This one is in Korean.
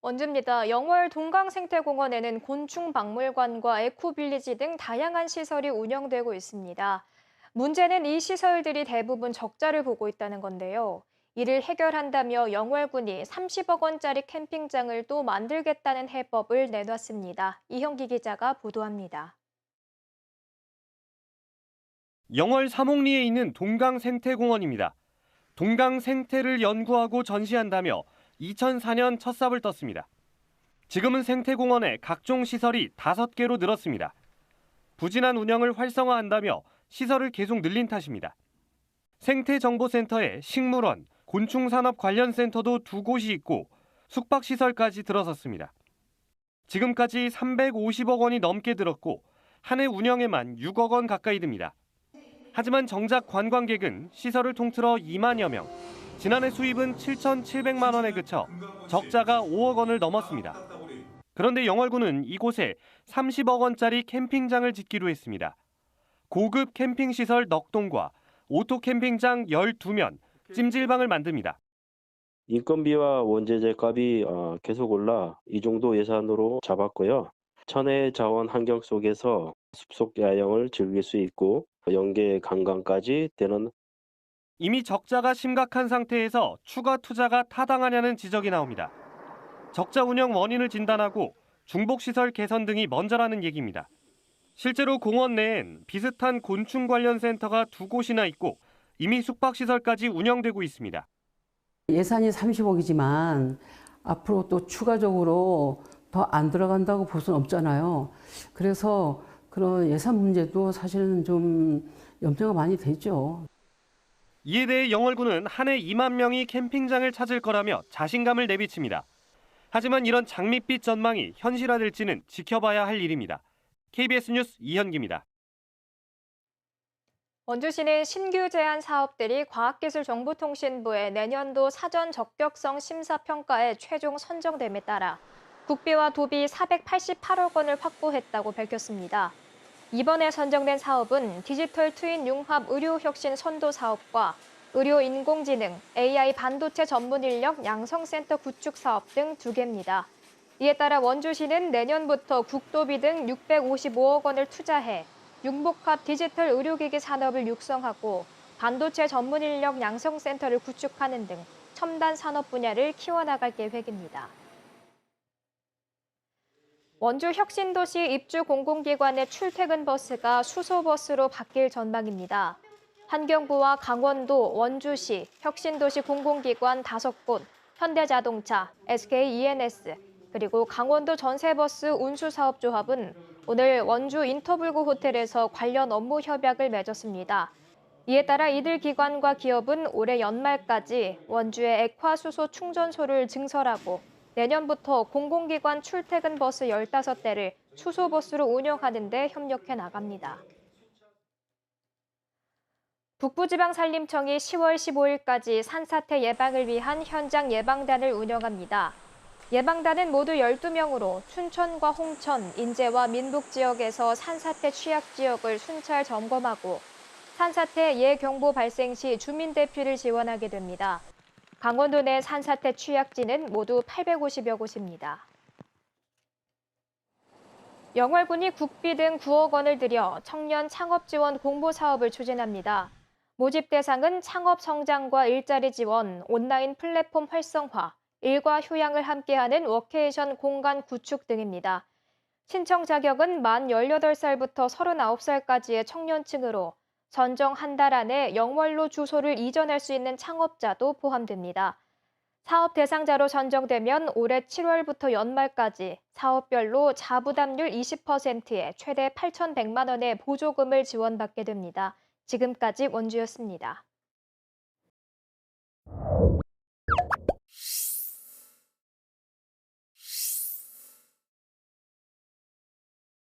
원주입니다. 영월 동강생태공원에는 곤충박물관과 에코빌리지 등 다양한 시설이 운영되고 있습니다. 문제는 이 시설들이 대부분 적자를 보고 있다는 건데요. 이를 해결한다며 영월군이 30억 원짜리 캠핑장을 또 만들겠다는 해법을 내놨습니다. 이형기 기자가 보도합니다. 영월 삼옥리에 있는 동강생태공원입니다. 동강 생태를 연구하고 전시한다며 2004년 첫 삽을 떴습니다. 지금은 생태공원에 각종 시설이 5개로 늘었습니다. 부진한 운영을 활성화한다며 시설을 계속 늘린 탓입니다. 생태정보센터에 식물원, 곤충산업 관련 센터도 2곳이 있고 숙박시설까지 들어섰습니다. 지금까지 350억 원이 넘게 들었고 한 해 운영에만 6억 원 가까이 듭니다. 하지만 정작 관광객은 시설을 통틀어 2만여 명, 지난해 수입은 7,700만 원에 그쳐 적자가 5억 원을 넘었습니다. 그런데 영월군은 이곳에 30억 원짜리 캠핑장을 짓기로 했습니다. 고급 캠핑시설 넉동과 오토 캠핑장 12면, 찜질방을 만듭니다. 인건비와 원재재 값이 계속 올라 이 정도 예산으로 잡았고요. 천혜의 자원 환경 속에서 숲속 야영을 즐길 수 있고 연계 관광까지 되는 이미 적자가 심각한 상태에서 추가 투자가 타당하냐는 지적이 나옵니다. 적자 운영 원인을 진단하고 중복시설 개선 등이 먼저라는 얘기입니다. 실제로 공원 내엔 비슷한 곤충 관련 센터가 2곳이나 있고 이미 숙박시설까지 운영되고 있습니다. 예산이 30억이지만 앞으로 또 추가적으로 더 안 들어간다고 볼 수는 없잖아요. 그래서 그런 예산 문제도 사실은 좀 염려가 많이 되죠. 이에 대해 영월군은 한 해 2만 명이 캠핑장을 찾을 거라며 자신감을 내비칩니다. 하지만 이런 장밋빛 전망이 현실화될지는 지켜봐야 할 일입니다. KBS 뉴스 이현기입니다. 원주시는 신규 제안 사업들이 과학기술정보통신부의 내년도 사전 적격성 심사평가에 최종 선정됨에 따라 국비와 도비 488억 원을 확보했다고 밝혔습니다. 이번에 선정된 사업은 디지털 트윈 융합 의료혁신 선도 사업과 의료인공지능, AI 반도체 전문 인력 양성센터 구축 사업 등 2개입니다. 이에 따라 원주시는 내년부터 국도비 등 655억 원을 투자해 융복합 디지털 의료기기 산업을 육성하고 반도체 전문 인력 양성센터를 구축하는 등 첨단 산업 분야를 키워나갈 계획입니다. 원주 혁신도시 입주 공공기관의 출퇴근 버스가 수소버스로 바뀔 전망입니다. 환경부와 강원도, 원주시, 혁신도시 공공기관 5곳, 현대자동차, SK-E&S, 그리고 강원도 전세버스 운수사업조합은 오늘 원주 인터블구 호텔에서 관련 업무 협약을 맺었습니다. 이에 따라 이들 기관과 기업은 올해 연말까지 원주에 액화수소 충전소를 증설하고 내년부터 공공기관 출퇴근 버스 15대를 수소버스로 운영하는 데 협력해 나갑니다. 북부지방산림청이 10월 15일까지 산사태 예방을 위한 현장 예방단을 운영합니다. 예방단은 모두 12명으로 춘천과 홍천, 인제와 민북 지역에서 산사태 취약 지역을 순찰 점검하고 산사태 예경보 발생 시 주민 대피를 지원하게 됩니다. 강원도 내 산사태 취약지는 모두 850여 곳입니다. 영월군이 국비 등 9억 원을 들여 청년 창업 지원 공모 사업을 추진합니다. 모집 대상은 창업 성장과 일자리 지원, 온라인 플랫폼 활성화, 일과 휴양을 함께하는 워케이션 공간 구축 등입니다. 신청 자격은 만 18살부터 39살까지의 청년층으로 선정 한 달 안에 영월로 주소를 이전할 수 있는 창업자도 포함됩니다. 사업 대상자로 선정되면 올해 7월부터 연말까지 사업별로 자부담률 20%에 최대 8,100만 원의 보조금을 지원받게 됩니다. 지금까지 원주였습니다.